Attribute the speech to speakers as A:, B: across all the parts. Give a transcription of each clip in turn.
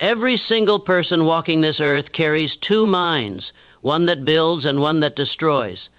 A: Every single person walking this earth carries two minds, one that builds and one that destroys.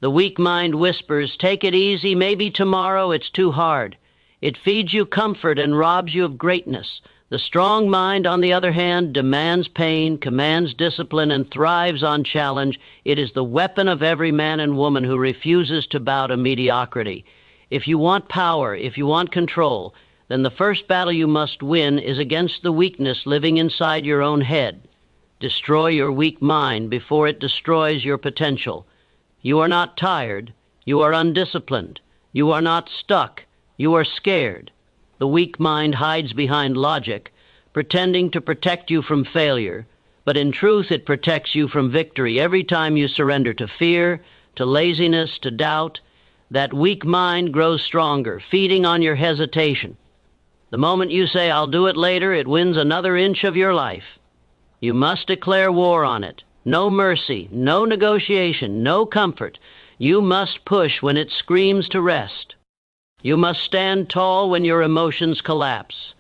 A: The weak mind whispers, "Take it easy, maybe tomorrow it's too hard." It feeds you comfort and robs you of greatness. The strong mind, on the other hand, demands pain, commands discipline, and thrives on challenge. It is the weapon of every man and woman who refuses to bow to mediocrity. If you want power, if you want control, then the first battle you must win is against the weakness living inside your own head. Destroy your weak mind before it destroys your potential. You are not tired. You are undisciplined. You are not stuck. You are scared. The weak mind hides behind logic, pretending to protect you from failure, but in truth it protects you from victory every time you surrender to fear, to laziness, to doubt. That weak mind grows stronger, feeding on your hesitation. The moment you say, "I'll do it later," it wins another inch of your life. You must declare war on it. No mercy, no negotiation, no comfort. You must push when it screams to rest. You must stand tall when your emotions collapse.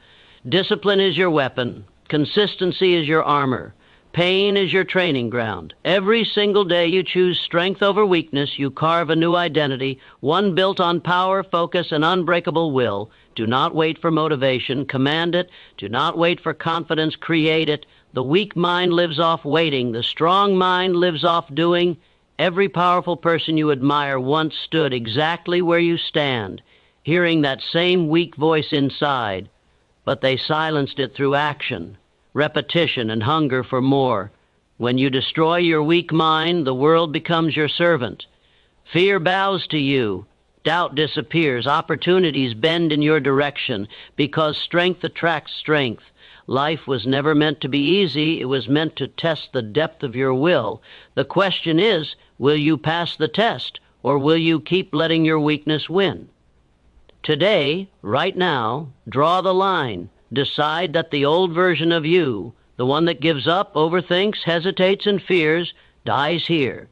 A: Discipline is your weapon. Consistency is your armor. Pain is your training ground. Every single day you choose strength over weakness, you carve a new identity, one built on power, focus, and unbreakable will. Do not wait for motivation. Command it. Do not wait for confidence. Create it. The weak mind lives off waiting. The strong mind lives off doing. Every powerful person you admire once stood exactly where you stand, hearing that same weak voice inside, but they silenced it through action, repetition, and hunger for more. When you destroy your weak mind, the world becomes your servant. Fear bows to you. Doubt disappears. Opportunities bend in your direction because strength attracts strength. Life was never meant to be easy. It was meant to test the depth of your will. The question is, will you pass the test, or will you keep letting your weakness win? Today, right now, draw the line. Decide that the old version of you, the one that gives up, overthinks, hesitates, and fears, dies here.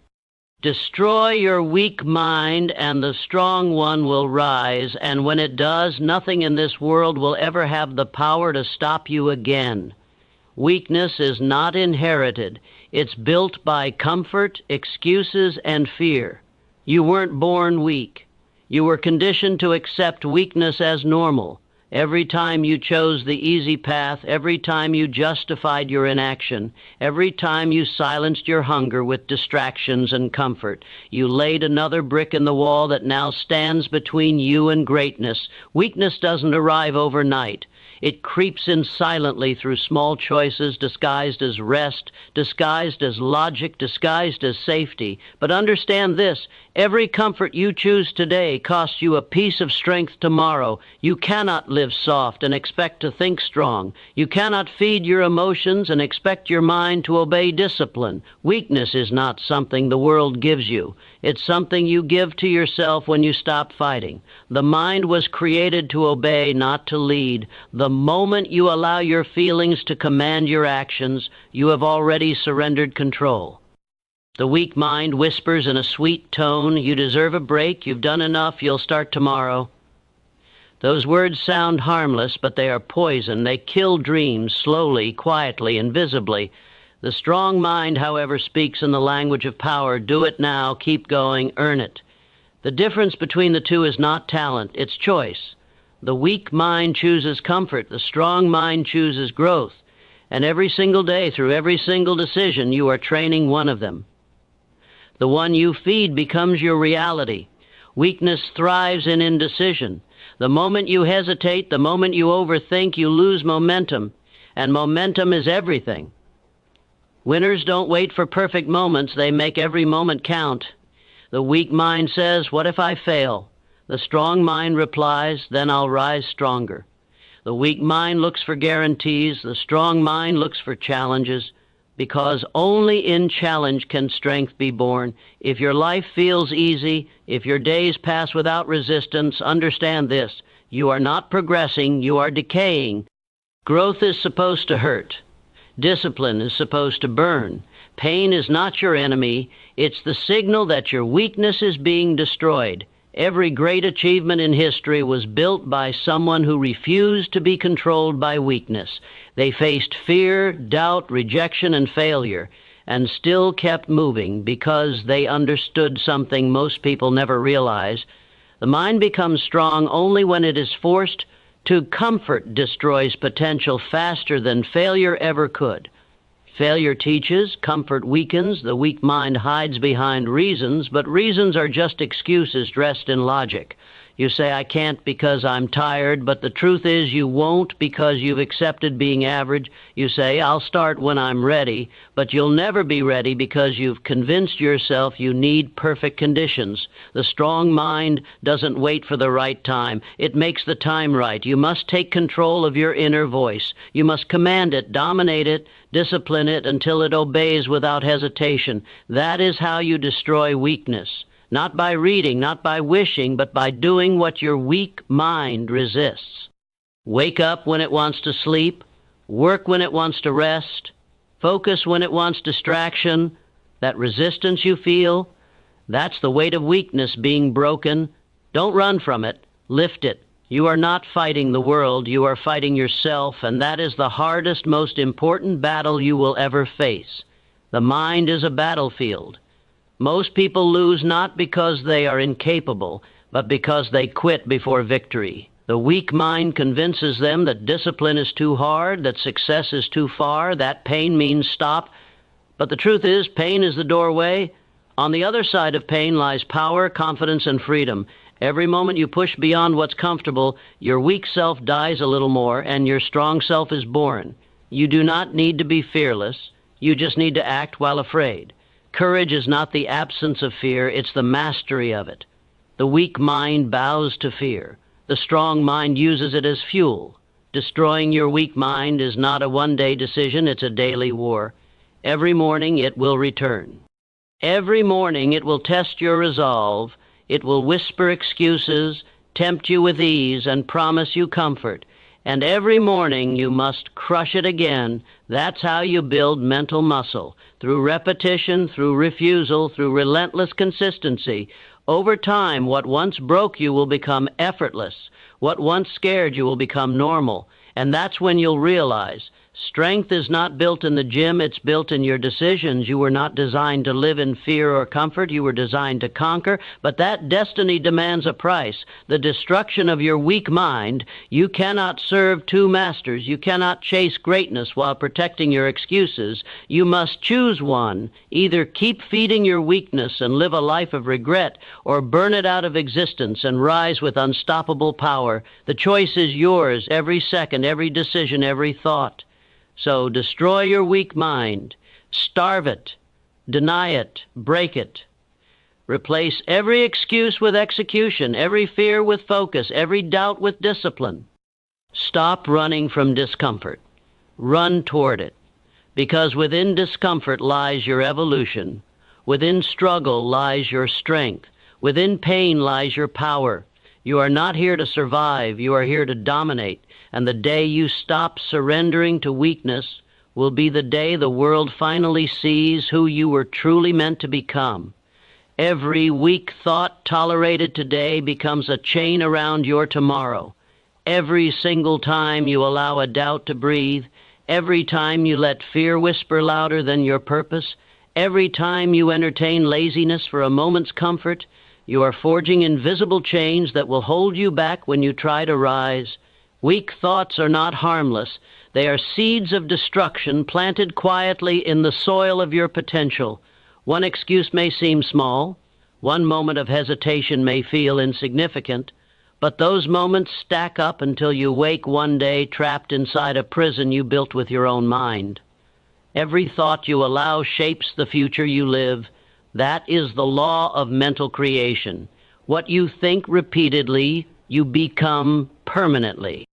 A: Destroy your weak mind, and the strong one will rise, and when it does, nothing in this world will ever have the power to stop you again. Weakness is not inherited. It's built by comfort, excuses, and fear. You weren't born weak. You were conditioned to accept weakness as normal. Every time you chose the easy path, every time you justified your inaction, every time you silenced your hunger with distractions and comfort, you laid another brick in the wall that now stands between you and greatness. Weakness doesn't arrive overnight. It creeps in silently through small choices disguised as rest, disguised as logic, disguised as safety. But understand this, every comfort you choose today costs you a piece of strength tomorrow. You cannot live soft and expect to think strong. You cannot feed your emotions and expect your mind to obey discipline. Weakness is not something the world gives you. It's something you give to yourself when you stop fighting. The mind was created to obey, not to lead. The moment you allow your feelings to command your actions, you have already surrendered control. The weak mind whispers in a sweet tone, "You deserve a break, you've done enough, you'll start tomorrow." Those words sound harmless, but they are poison. They kill dreams slowly, quietly, invisibly. The strong mind, however, speaks in the language of power. Do it now, keep going, earn it. The difference between the two is not talent, it's choice. The weak mind chooses comfort, the strong mind chooses growth. And every single day, through every single decision, you are training one of them. The one you feed becomes your reality. Weakness thrives in indecision. The moment you hesitate, the moment you overthink, you lose momentum. And momentum is everything. Winners don't wait for perfect moments, they make every moment count. The weak mind says, "What if I fail?" The strong mind replies, "Then I'll rise stronger." The weak mind looks for guarantees, the strong mind looks for challenges, because only in challenge can strength be born. If your life feels easy, if your days pass without resistance, understand this: you are not progressing, you are decaying. Growth is supposed to hurt. Discipline is supposed to burn. Pain is not your enemy. It's the signal that your weakness is being destroyed. Every great achievement in history was built by someone who refused to be controlled by weakness. They faced fear, doubt, rejection, and failure, and still kept moving because they understood something most people never realize. The mind becomes strong only when it is forced to. Comfort destroys potential faster than failure ever could. Failure teaches, comfort weakens, the weak mind hides behind reasons, but reasons are just excuses dressed in logic. You say, I can't because I'm tired, but the truth is you won't because you've accepted being average. You say, I'll start when I'm ready, but you'll never be ready because you've convinced yourself you need perfect conditions. The strong mind doesn't wait for the right time. It makes the time right. You must take control of your inner voice. You must command it, dominate it, discipline it until it obeys without hesitation. That is how you destroy weakness. Not by reading, not by wishing, but by doing what your weak mind resists. Wake up when it wants to sleep, work when it wants to rest, focus when it wants distraction. That resistance you feel, that's the weight of weakness being broken. Don't run from it, lift it. You are not fighting the world, you are fighting yourself, and that is the hardest, most important battle you will ever face. The mind is a battlefield. Most people lose not because they are incapable, but because they quit before victory. The weak mind convinces them that discipline is too hard, that success is too far, that pain means stop. But the truth is, pain is the doorway. On the other side of pain lies power, confidence, and freedom. Every moment you push beyond what's comfortable, your weak self dies a little more, and your strong self is born. You do not need to be fearless. You just need to act while afraid. Courage is not the absence of fear, it's the mastery of it. The weak mind bows to fear. The strong mind uses it as fuel. Destroying your weak mind is not a one-day decision, it's a daily war. Every morning it will return. Every morning it will test your resolve. It will whisper excuses, tempt you with ease, and promise you comfort. And every morning you must crush it again. That's how you build mental muscle. Through repetition, through refusal, through relentless consistency. Over time, what once broke you will become effortless. What once scared you will become normal. And that's when you'll realize strength is not built in the gym, it's built in your decisions. You were not designed to live in fear or comfort. You were designed to conquer, but that destiny demands a price. The destruction of your weak mind. You cannot serve two masters. You cannot chase greatness while protecting your excuses. You must choose one. Either keep feeding your weakness and live a life of regret, or burn it out of existence and rise with unstoppable power. The choice is yours, every second, every decision, every thought. So destroy your weak mind, starve it, deny it, break it. Replace every excuse with execution, every fear with focus, every doubt with discipline. Stop running from discomfort. Run toward it, because within discomfort lies your evolution. Within struggle lies your strength. Within pain lies your power. You are not here to survive, you are here to dominate. And the day you stop surrendering to weakness will be the day the world finally sees who you were truly meant to become. Every weak thought tolerated today becomes a chain around your tomorrow. Every single time you allow a doubt to breathe, every time you let fear whisper louder than your purpose, every time you entertain laziness for a moment's comfort, you are forging invisible chains that will hold you back when you try to rise. Weak thoughts are not harmless. They are seeds of destruction planted quietly in the soil of your potential. One excuse may seem small. One moment of hesitation may feel insignificant. But those moments stack up until you wake one day trapped inside a prison you built with your own mind. Every thought you allow shapes the future you live. That is the law of mental creation. What you think repeatedly, you become permanently.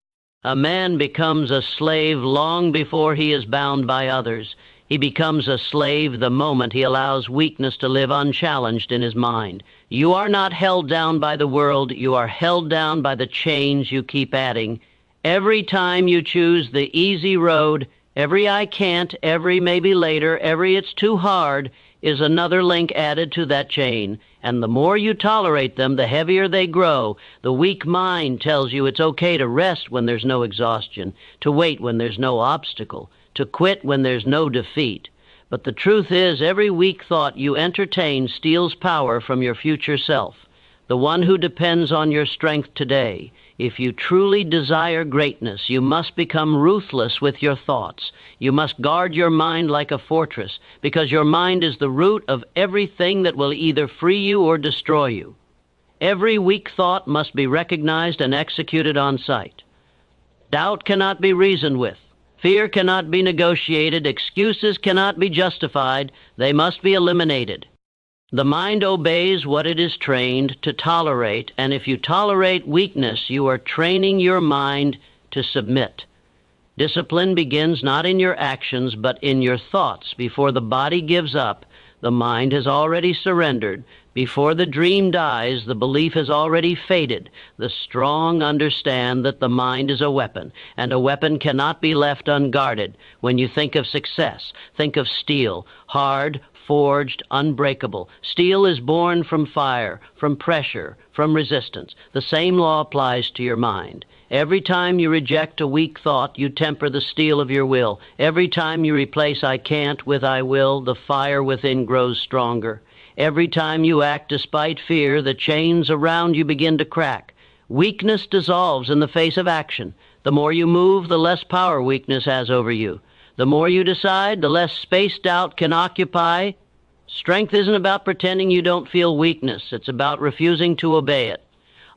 A: A man becomes a slave long before he is bound by others. He becomes a slave the moment he allows weakness to live unchallenged in his mind. You are not held down by the world. You are held down by the chains you keep adding. Every time you choose the easy road, every I can't, every maybe later, every it's too hard, is another link added to that chain, and the more you tolerate them, the heavier they grow. The weak mind tells you it's okay to rest when there's no exhaustion, to wait when there's no obstacle, to quit when there's no defeat. But the truth is, every weak thought you entertain steals power from your future self, the one who depends on your strength today. If you truly desire greatness, you must become ruthless with your thoughts. You must guard your mind like a fortress, because your mind is the root of everything that will either free you or destroy you. Every weak thought must be recognized and executed on sight. Doubt cannot be reasoned with. Fear cannot be negotiated. Excuses cannot be justified. They must be eliminated. The mind obeys what it is trained to tolerate, and if you tolerate weakness, you are training your mind to submit. Discipline begins not in your actions, but in your thoughts. Before the body gives up, the mind has already surrendered. Before the dream dies, the belief has already faded. The strong understand that the mind is a weapon, and a weapon cannot be left unguarded. When you think of success, think of steel, hard, forged, unbreakable. Steel is born from fire, from pressure, from resistance. The same law applies to your mind. Every time you reject a weak thought, you temper the steel of your will. Every time you replace I can't with I will, the fire within grows stronger. Every time you act despite fear, the chains around you begin to crack. Weakness dissolves in the face of action. The more you move, the less power weakness has over you. The more you decide, the less space doubt can occupy. Strength isn't about pretending you don't feel weakness. It's about refusing to obey it.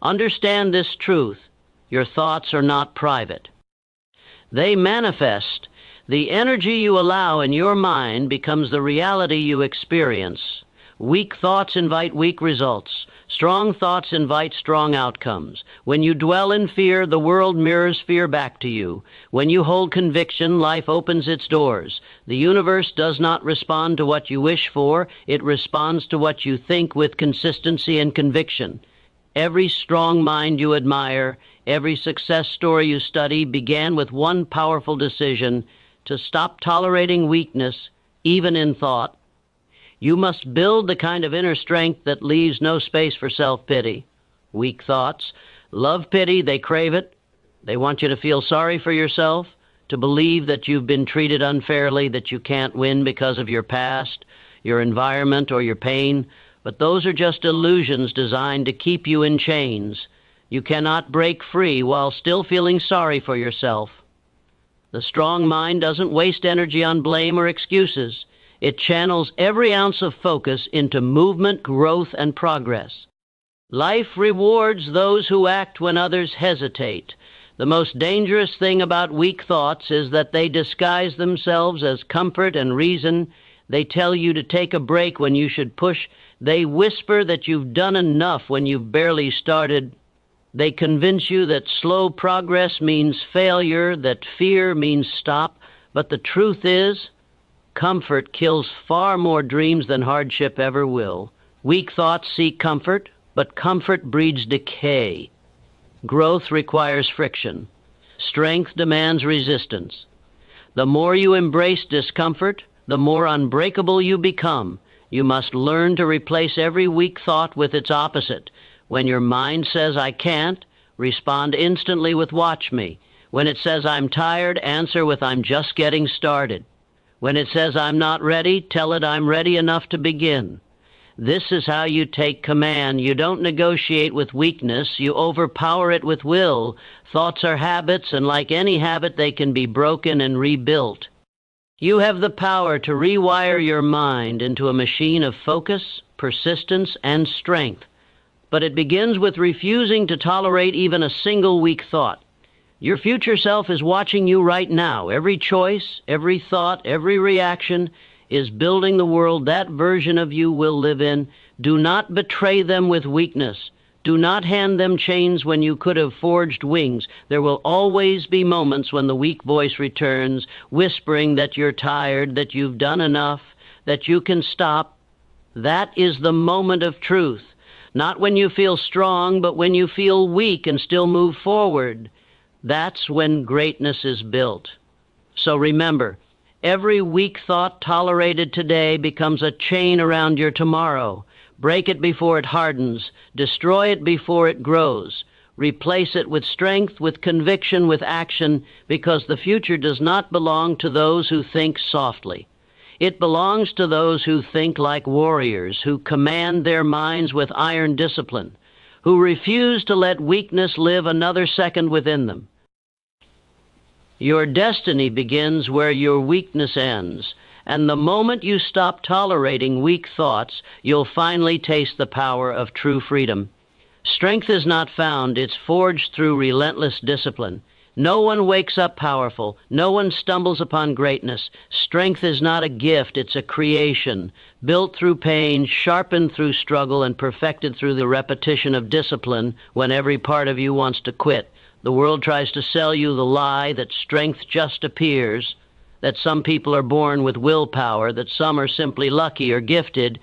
A: Understand this truth. Your thoughts are not private. They manifest. The energy you allow in your mind becomes the reality you experience. Weak thoughts invite weak results. Strong thoughts invite strong outcomes. When you dwell in fear, the world mirrors fear back to you. When you hold conviction, life opens its doors. The universe does not respond to what you wish for. It responds to what you think with consistency and conviction. Every strong mind you admire, every success story you study began with one powerful decision: to stop tolerating weakness, even in thought. You must build the kind of inner strength that leaves no space for self-pity. Weak thoughts love pity, they crave it. They want you to feel sorry for yourself, to believe that you've been treated unfairly, that you can't win because of your past, your environment, or your pain. But those are just illusions designed to keep you in chains. You cannot break free while still feeling sorry for yourself. The strong mind doesn't waste energy on blame or excuses. It channels every ounce of focus into movement, growth, and progress. Life rewards those who act when others hesitate. The most dangerous thing about weak thoughts is that they disguise themselves as comfort and reason. They tell you to take a break when you should push. They whisper that you've done enough when you've barely started. They convince you that slow progress means failure, that fear means stop. But the truth is, comfort kills far more dreams than hardship ever will. Weak thoughts seek comfort, but comfort breeds decay. Growth requires friction. Strength demands resistance. The more you embrace discomfort, the more unbreakable you become. You must learn to replace every weak thought with its opposite. When your mind says, I can't, respond instantly with watch me. When it says, I'm tired, answer with, I'm just getting started. When it says, I'm not ready, tell it I'm ready enough to begin. This is how you take command. You don't negotiate with weakness. You overpower it with will. Thoughts are habits, and like any habit, they can be broken and rebuilt. You have the power to rewire your mind into a machine of focus, persistence, and strength. But it begins with refusing to tolerate even a single weak thought. Your future self is watching you right now. Every choice, every thought, every reaction is building the world that version of you will live in. Do not betray them with weakness. Do not hand them chains when you could have forged wings. There will always be moments when the weak voice returns, whispering that you're tired, that you've done enough, that you can stop. That is the moment of truth. Not when you feel strong, but when you feel weak and still move forward. That's when greatness is built. So remember, Every weak thought tolerated today becomes a chain around your tomorrow. Break it before it hardens. Destroy it before it grows. Replace it with strength, with conviction, with action, because the future does not belong to those who think softly. It belongs to those who think like warriors, who command their minds with iron discipline, who refuse to let weakness live another second within them. Your destiny begins where your weakness ends, and the moment you stop tolerating weak thoughts, you'll finally taste the power of true freedom. Strength is not found, it's forged through relentless discipline. No one wakes up powerful. No one stumbles upon greatness. Strength is not a gift, it's a creation, built through pain, sharpened through struggle, and perfected through the repetition of discipline when every part of you wants to quit. The world tries to sell you the lie that strength just appears, that some people are born with willpower, that some are simply lucky or gifted.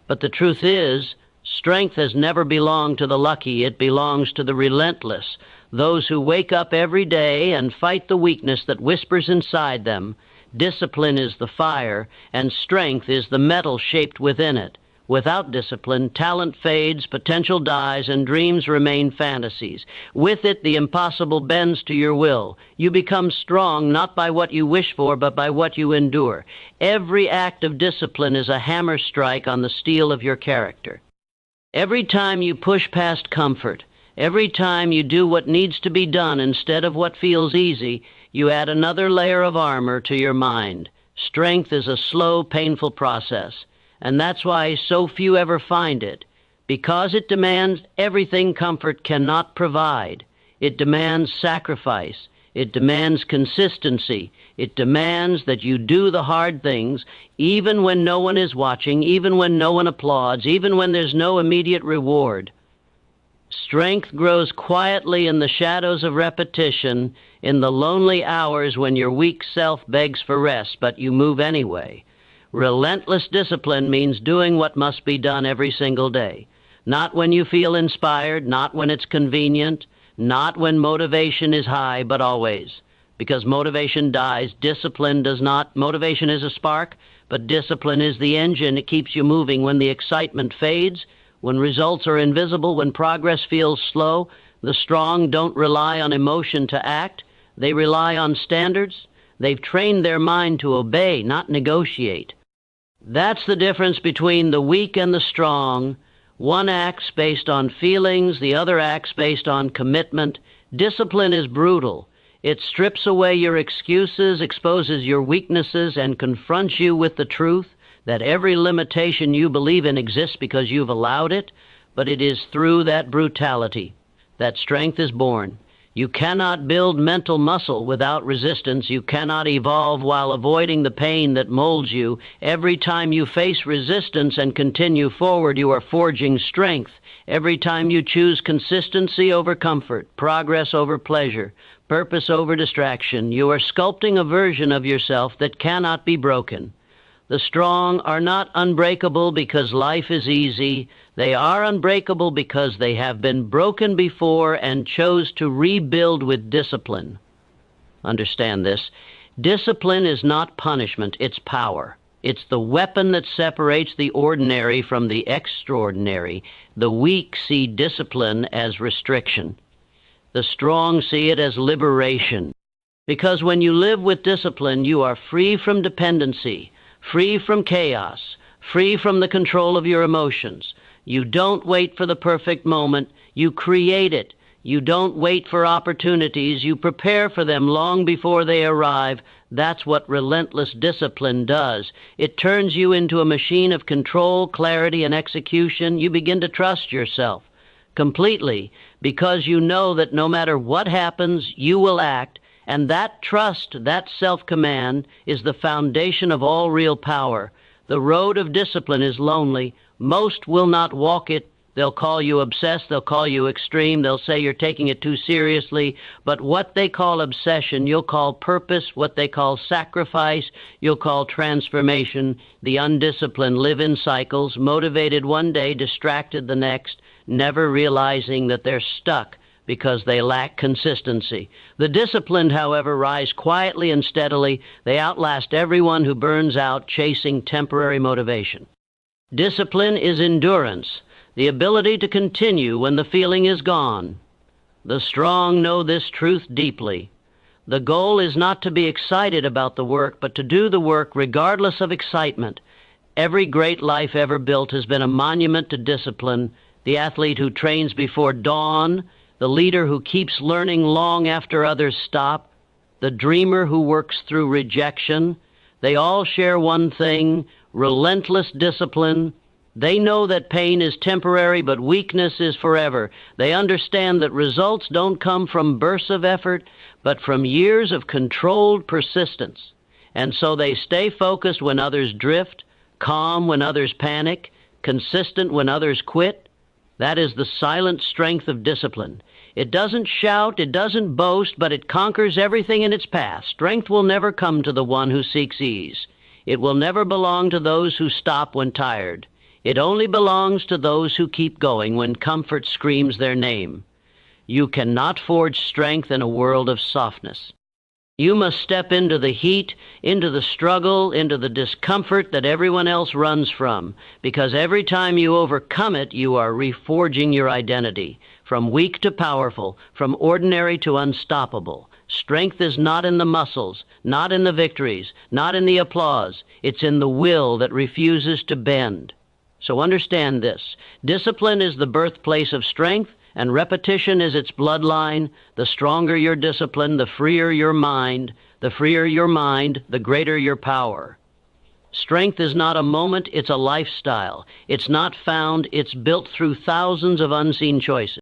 A: But the truth is, strength has never belonged to the lucky. It belongs to the relentless, those who wake up every day and fight the weakness that whispers inside them. Discipline is the fire, and strength is the metal shaped within it. Without discipline, talent fades, potential dies, and dreams remain fantasies. With it, the impossible bends to your will. You become strong not by what you wish for, but by what you endure. Every act of discipline is a hammer strike on the steel of your character. Every time you push past comfort, every time you do what needs to be done instead of what feels easy, you add another layer of armor to your mind. Strength is a slow, painful process. And that's why so few ever find it, because it demands everything comfort cannot provide. It demands sacrifice. It demands consistency. It demands that you do the hard things, even when no one is watching, even when no one applauds, even when there's no immediate reward. Strength grows quietly in the shadows of repetition, in the lonely hours when your weak self begs for rest, but you move anyway. Relentless discipline means doing what must be done every single day. Not when you feel inspired, not when it's convenient, not when motivation is high, but always. Because motivation dies, discipline does not. Motivation is a spark, but discipline is the engine. It keeps you moving when the excitement fades, when results are invisible, when progress feels slow. The strong don't rely on emotion to act. They rely on standards. They've trained their mind to obey, not negotiate. That's the difference between the weak and the strong. One acts based on feelings, the other acts based on commitment. Discipline is brutal. It strips away your excuses, exposes your weaknesses, and confronts you with the truth that every limitation you believe in exists because you've allowed it, but it is through that brutality that strength is born. You cannot build mental muscle without resistance. You cannot evolve while avoiding the pain that molds you. Every time you face resistance and continue forward, you are forging strength. Every time you choose consistency over comfort, progress over pleasure, purpose over distraction, you are sculpting a version of yourself that cannot be broken. The strong are not unbreakable because life is easy. They are unbreakable because they have been broken before and chose to rebuild with discipline. Understand this. Discipline is not punishment, it's power. It's the weapon that separates the ordinary from the extraordinary. The weak see discipline as restriction. The strong see it as liberation. Because when you live with discipline, you are free from dependency, free from chaos, free from the control of your emotions. You don't wait for the perfect moment. You create it. You don't wait for opportunities. You prepare for them long before they arrive. That's what relentless discipline does. It turns you into a machine of control, clarity, and execution. You begin to trust yourself completely because you know that no matter what happens, you will act. And that trust, that self-command, is the foundation of all real power. The road of discipline is lonely. Most will not walk it. They'll call you obsessed. They'll call you extreme. They'll say you're taking it too seriously. But what they call obsession, you'll call purpose. What they call sacrifice, you'll call transformation. The undisciplined live in cycles, motivated one day, distracted the next, never realizing that they're stuck because they lack consistency. The disciplined, however, rise quietly and steadily. They outlast everyone who burns out chasing temporary motivation. Discipline is endurance, the ability to continue when the feeling is gone. The strong know this truth deeply. The goal is not to be excited about the work, but to do the work regardless of excitement. Every great life ever built has been a monument to discipline. The athlete who trains before dawn, the leader who keeps learning long after others stop, the dreamer who works through rejection, they all share one thing: relentless discipline. They know that pain is temporary, but weakness is forever. They understand that results don't come from bursts of effort, but from years of controlled persistence. And so they stay focused when others drift, calm when others panic, consistent when others quit. That is the silent strength of discipline. It doesn't shout, it doesn't boast, but it conquers everything in its path. Strength will never come to the one who seeks ease. It will never belong to those who stop when tired. It only belongs to those who keep going when comfort screams their name. You cannot forge strength in a world of softness. You must step into the heat, into the struggle, into the discomfort that everyone else runs from, because every time you overcome it, you are reforging your identity, from weak to powerful, from ordinary to unstoppable. Strength is not in the muscles, not in the victories, not in the applause. It's in the will that refuses to bend. So understand this: discipline is the birthplace of strength, and repetition is its bloodline. The stronger your discipline, the freer your mind. The freer your mind, the greater your power. Strength is not a moment, it's a lifestyle. It's not found, it's built through thousands of unseen choices.